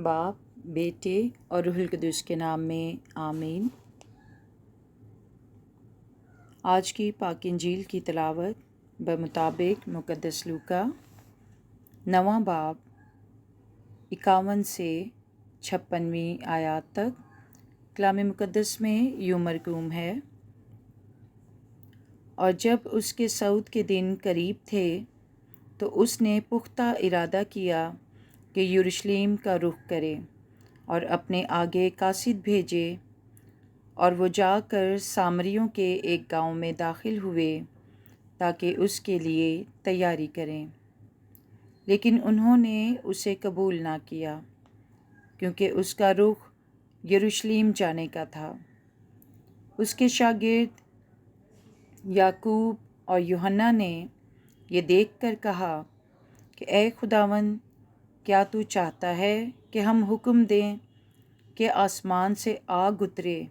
बाप, बेटे और रूहुल कुद्दुस के नाम में आमीन। आज की पाक इंजील की तिलावत बमुताबिक मुक़द्दस लूका 9वां बाब 51 से 56वीं आयत तक कलाम मुक़द्दस में यूं मरकूम है। और जब उसके सऊद के दिन करीब थे तो उसने पुख्ता इरादा किया कि यरूशलेम का रुख करे और अपने आगे कासिद भेजे, और वो जाकर सामरियों के एक गांव में दाखिल हुए ताकि उसके लिए तैयारी करें। लेकिन उन्होंने उसे कबूल ना किया, क्योंकि उसका रुख यरूशलेम जाने का था। उसके शागिर्द याकूब और यूहन्ना ने ये देखकर कहा कि ए खुदावंद, क्या तू चाहता है कि हम हुक्म दें कि आसमान से आग उतरे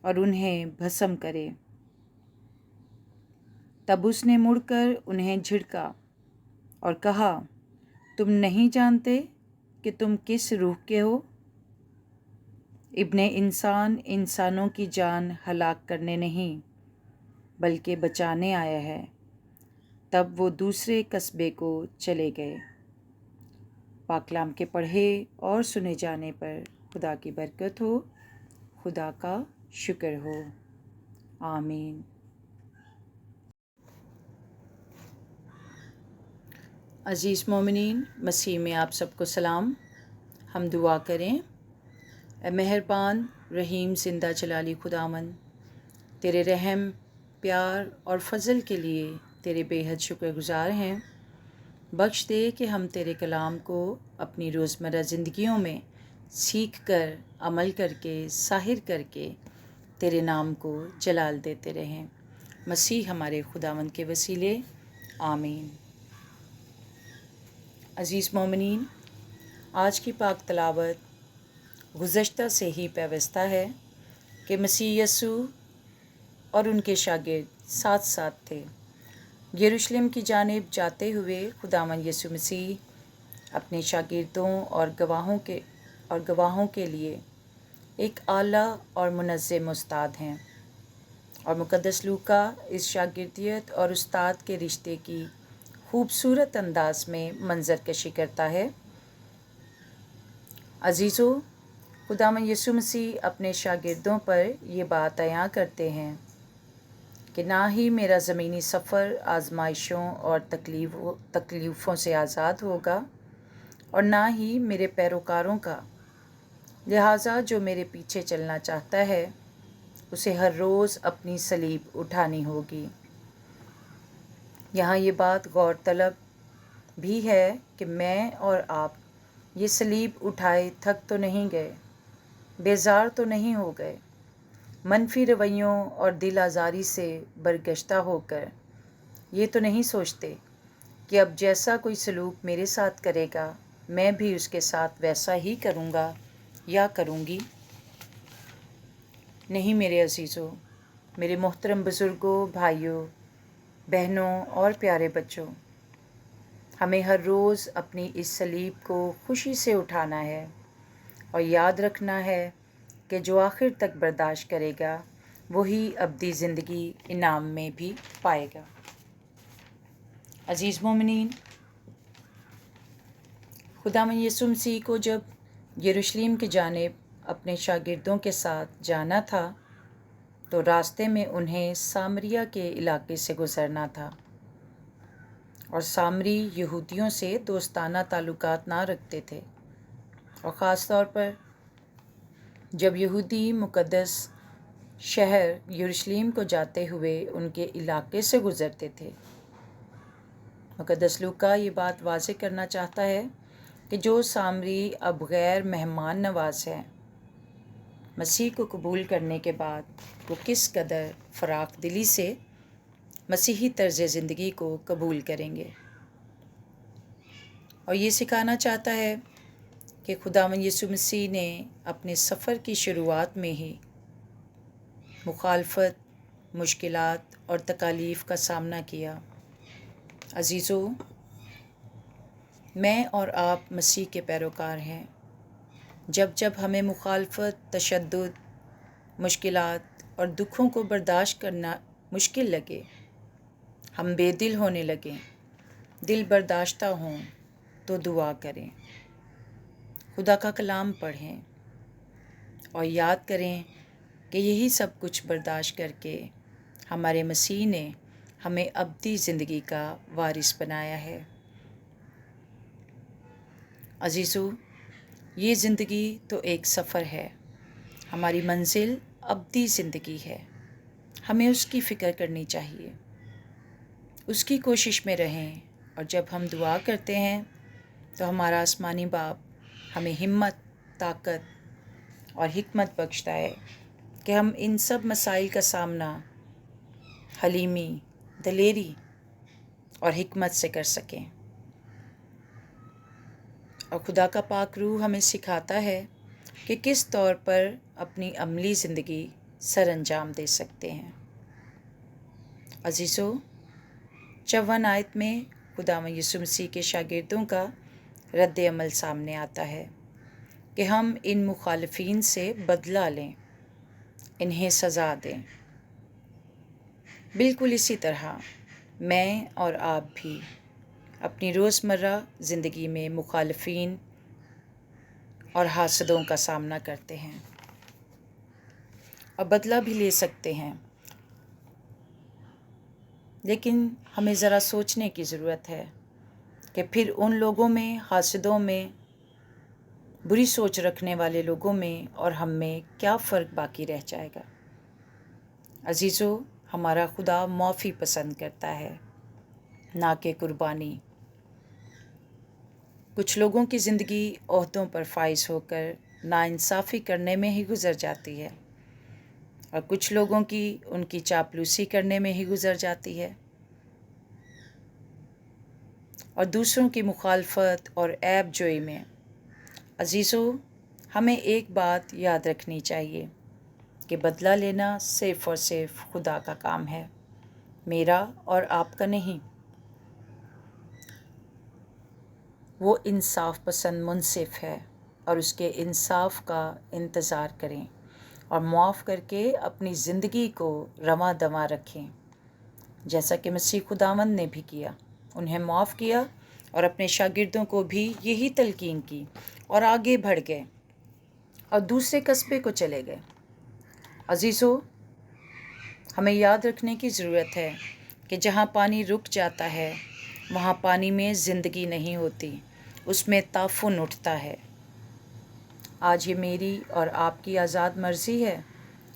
और उन्हें भस्म करे? तब उसने मुड़कर उन्हें झिड़का और कहा, तुम नहीं जानते कि तुम किस रूह के हो? इब्ने इंसान इंसानों की जान हलाक करने नहीं बल्कि बचाने आया है। तब वो दूसरे कस्बे को चले गए। पाकलाम के पढ़े और सुने जाने पर खुदा की बरकत हो, खुदा का शुक्र हो। आमीन। अज़ीज़ मोमिनीन, मसीह में आप सबको सलाम। हम दुआ करें। ए मेहरबान रहीम ज़िंदा जलाली खुदावंद, तेरे रहम, प्यार और फ़ज़ल के लिए तेरे बेहद शुक्रगुज़ार हैं। बख्श दे कि हम तेरे कलाम को अपनी रोज़मर्रा ज़िंदगियों में सीख कर, अमल करके, ज़ाहिर करके तेरे नाम को जलाल देते रहें। मसीह हमारे खुदावंद के वसीले, आमीन। अज़ीज़ मोमिनीन, आज की पाक तलावत गुज़श्ता से ही पेवस्ता है कि मसीह यसू और उनके शागिर्द साथ साथ थे। यरूशलेम की जानिब जाते हुए खुदावंद यसू मसीह अपने शागिर्दों और गवाहों के लिए एक आला और मुनज़्ज़म उस्ताद हैं, और मुक़द्दस लूका इस शागिर्दियत और उस्ताद के रिश्ते की खूबसूरत अंदाज में मंजर कशी करता है। अजीज़ों, खुदावंद यसू मसीह अपने शागिर्दों पर ये बात अयां करते हैं कि ना ही मेरा ज़मीनी सफ़र आजमाइशों और तकलीफ़ों से आज़ाद होगा, और ना ही मेरे पैरोकारों का। लिहाजा जो मेरे पीछे चलना चाहता है उसे हर रोज़ अपनी सलीब उठानी होगी। यहाँ ये बात गौरतलब भी है कि मैं और आप ये सलीब उठाए थक तो नहीं गए, बेजार तो नहीं हो गए, मनफी रवैयों और दिल आज़ारी से बरगश्ता होकर ये तो नहीं सोचते कि अब जैसा कोई सलूक मेरे साथ करेगा मैं भी उसके साथ वैसा ही करूँगा या करूँगी। नहीं मेरे अजीज़ों, मेरे मोहतरम बुज़ुर्गों, भाइयों, बहनों और प्यारे बच्चों, हमें हर रोज़ अपनी इस सलीब को खुशी से उठाना है और याद रखना है कि जो आखिर तक बर्दाश्त करेगा वही अब्दी ज़िंदगी इनाम में भी पाएगा। अज़ीज़ मोमिनीन, खुदावंद यसू मसीह को जब यरूशलेम की जानिब अपने शागिर्दों के साथ जाना था तो रास्ते में उन्हें सामरिया के इलाके से गुज़रना था, और सामरी यहूदियों से दोस्ताना ताल्लुकात ना रखते थे, और ख़ास तौर पर जब यहूदी मुक़द्दस शहर यरूशलेम को जाते हुए उनके इलाके से गुज़रते थे। मुक़द्दस लूका ये बात वाज़ेह करना चाहता है कि जो सामरी अब गैर मेहमान नवाज़ हैं, मसीह को कबूल करने के बाद वो किस कदर फ़राख दिली से मसीही तर्ज़ ज़िंदगी को कबूल करेंगे। और ये सिखाना चाहता है कि खुदावंद यसू मसीह ने अपने सफ़र की शुरुआत में ही मुखालफत, मुश्किलात और तकालीफ़ का सामना किया। अजीज़ों, मैं और आप मसीह के पैरोकार हैं, جب جب ہمیں مخالفت، تشدد، مشکلات اور دکھوں کو برداشت کرنا مشکل لگے، ہم بے دل ہونے لگیں، دل برداشتہ ہوں، تو دعا کریں، خدا کا کلام پڑھیں اور یاد کریں کہ یہی سب کچھ برداشت کر کے ہمارے مسیح نے ہمیں ابدی زندگی کا وارث بنایا ہے۔ عزیزو، یہ زندگی تو ایک سفر ہے، ہماری منزل ابدی زندگی ہے۔ ہمیں اس کی فکر کرنی چاہیے، اس کی کوشش میں رہیں، اور جب ہم دعا کرتے ہیں تو ہمارا آسمانی باپ ہمیں ہمت، طاقت اور حکمت بخشتا ہے کہ ہم ان سب مسائل کا سامنا حلیمی، دلیری اور حکمت سے کر سکیں۔ اور خدا کا پاک روح ہمیں سکھاتا ہے کہ کس طور پر اپنی عملی زندگی سر انجام دے سکتے ہیں۔ عزیزو، 54 آیت میں خداوند یسوع مسیح کے شاگردوں کا رد عمل سامنے آتا ہے کہ ہم ان مخالفین سے بدلہ لیں، انہیں سزا دیں۔ بالکل اسی طرح میں اور آپ بھی اپنی روزمرہ زندگی میں مخالفین اور حاسدوں کا سامنا کرتے ہیں اور بدلہ بھی لے سکتے ہیں، لیکن ہمیں ذرا سوچنے کی ضرورت ہے کہ پھر ان لوگوں میں، حاسدوں میں، بری سوچ رکھنے والے لوگوں میں اور ہم میں کیا فرق باقی رہ جائے گا۔ عزیزو، ہمارا خدا معافی پسند کرتا ہے، نہ کہ قربانی۔ کچھ لوگوں کی زندگی عہدوں پر فائز ہو کر ناانصافی کرنے میں ہی گزر جاتی ہے، اور کچھ لوگوں کی ان کی چاپلوسی کرنے میں ہی گزر جاتی ہے، اور دوسروں کی مخالفت اور عیب جوئی میں۔ عزیزو، ہمیں ایک بات یاد رکھنی چاہیے کہ بدلہ لینا صرف اور صرف خدا کا کام ہے، میرا اور آپ کا نہیں۔ وہ انصاف پسند منصف ہے، اور اس کے انصاف کا انتظار کریں اور معاف کر کے اپنی زندگی کو رواں دواں رکھیں، جیسا کہ مسیح خداوند نے بھی کیا۔ انہیں معاف کیا اور اپنے شاگردوں کو بھی یہی تلقین کی، اور آگے بڑھ گئے اور دوسرے قصبے کو چلے گئے۔ عزیزو، ہمیں یاد رکھنے کی ضرورت ہے کہ جہاں پانی رک جاتا ہے وہاں پانی میں زندگی نہیں ہوتی، اس میں تعفن اٹھتا ہے۔ آج یہ میری اور آپ کی آزاد مرضی ہے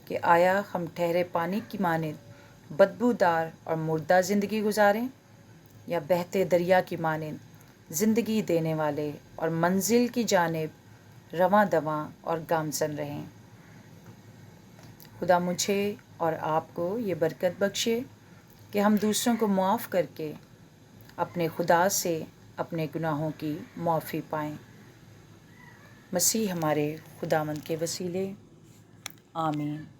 کہ آیا ہم ٹھہرے پانی کی مانند بدبودار اور مردہ زندگی گزاریں، یا بہتے دریا کی مانند زندگی دینے والے اور منزل کی جانب رواں دواں اور گامزن رہیں۔ خدا مجھے اور آپ کو یہ برکت بخشے کہ ہم دوسروں کو معاف کر کے اپنے خدا سے اپنے گناہوں کی معافی پائیں۔ مسیح ہمارے خداوند کے وسیلے، آمین۔